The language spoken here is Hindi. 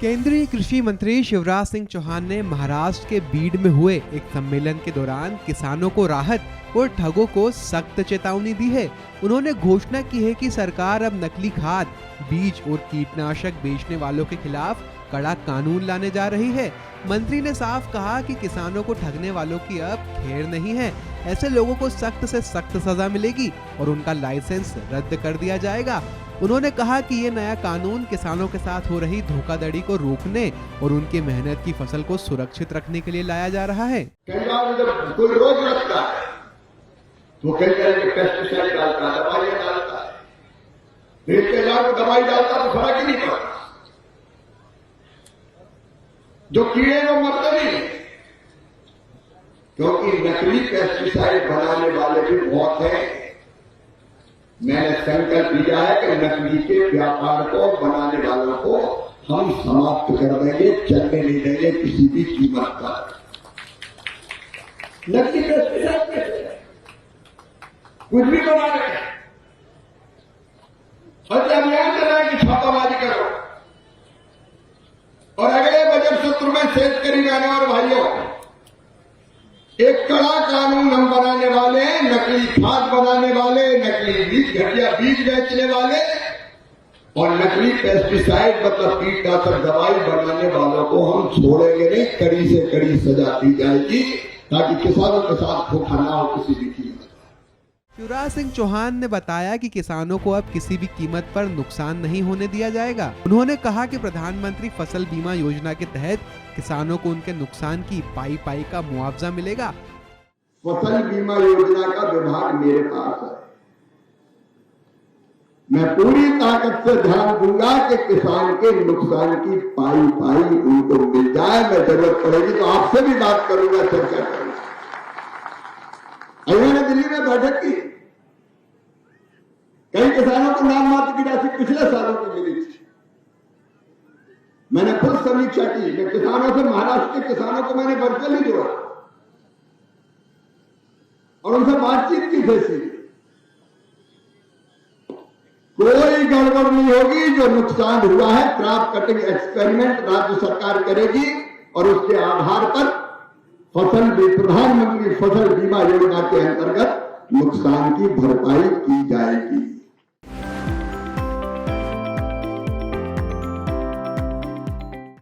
केंद्रीय कृषि मंत्री शिवराज सिंह चौहान ने महाराष्ट्र के बीड में हुए एक सम्मेलन के दौरान किसानों को राहत और ठगों को सख्त चेतावनी दी है। उन्होंने घोषणा की है कि सरकार अब नकली खाद, बीज और कीटनाशक बेचने वालों के खिलाफ कड़ा कानून लाने जा रही है। मंत्री ने साफ कहा कि किसानों को ठगने वालों की अब खैर नहीं है। ऐसे लोगों को सख्त से सख्त सजा मिलेगी और उनका लाइसेंस रद्द कर दिया जाएगा। उन्होंने कहा कि ये नया कानून किसानों के साथ हो रही धोखाधड़ी को रोकने और उनकी मेहनत की फसल को सुरक्षित रखने के लिए लाया जा रहा है। कई बार जब कोई रोग लगता है तो कई तरह के पेस्टिसाइड डालता है, दवाइयां डालता है, इसके बाद दवाई डालता तो फर्क ही नहीं पड़ता। जो कीड़े वो मरते नहीं, क्योंकि नकली पेस्टिसाइड बनाने वाले भी बहुत हैं। मैंने संकल्प लिया है कि नकली के व्यापार को बनाने वालों को हम समाप्त कर देंगे, चलने नहीं देंगे किसी भी कीमत पर। नकली पेस्टिसाइड कुछ भी बना रहे हैं और अभियान चलाए कि छापामारी करो। और अगले बजट सत्र में शेतकरी बहनों और भाइयों, एक कड़ा कानून हम बनाने वाले हैं। नकली खाद बनाने वाले, नकली बीज, घटिया बीज बेचने वाले और नकली पेस्टिसाइड मतलब कीटनाशक दवाई बनाने वालों को हम छोड़ेंगे नहीं। कड़ी से कड़ी सजा दी जाएगी ताकि किसानों के साथ धोखा ना हो किसी भी कीमत। शिवराज सिंह चौहान ने बताया कि किसानों को अब किसी भी कीमत पर नुकसान नहीं होने दिया जाएगा। उन्होंने कहा कि प्रधानमंत्री फसल बीमा योजना के तहत किसानों को उनके नुकसान की पाई पाई का मुआवजा मिलेगा। फसल बीमा योजना का विभाग मेरे पास है। मैं पूरी ताकत से ध्यान दूंगा कि किसान के नुकसान की पाई पाई उनको मिल जाए। मैं जरूरत पड़ेगी तो आपसे भी बात करूंगा, चर्चा करूंगा। मैंने दिल्ली में बैठक की, कई किसानों को नाम मात्र की राशि पिछले सालों की मिली थी। मैंने खुद समीक्षा की। मैं किसानों से, महाराष्ट्र के किसानों को मैंने वर्चुअली जोड़ा और उनसे बातचीत की थी। कोई गड़बड़ नहीं होगी। जो नुकसान हुआ है क्रॉप कटिंग एक्सपेरिमेंट राज्य सरकार करेगी और उसके आधार पर प्रधानमंत्री फसल बीमा योजना के अंतर्गत नुकसान की भरपाई की जाएगी।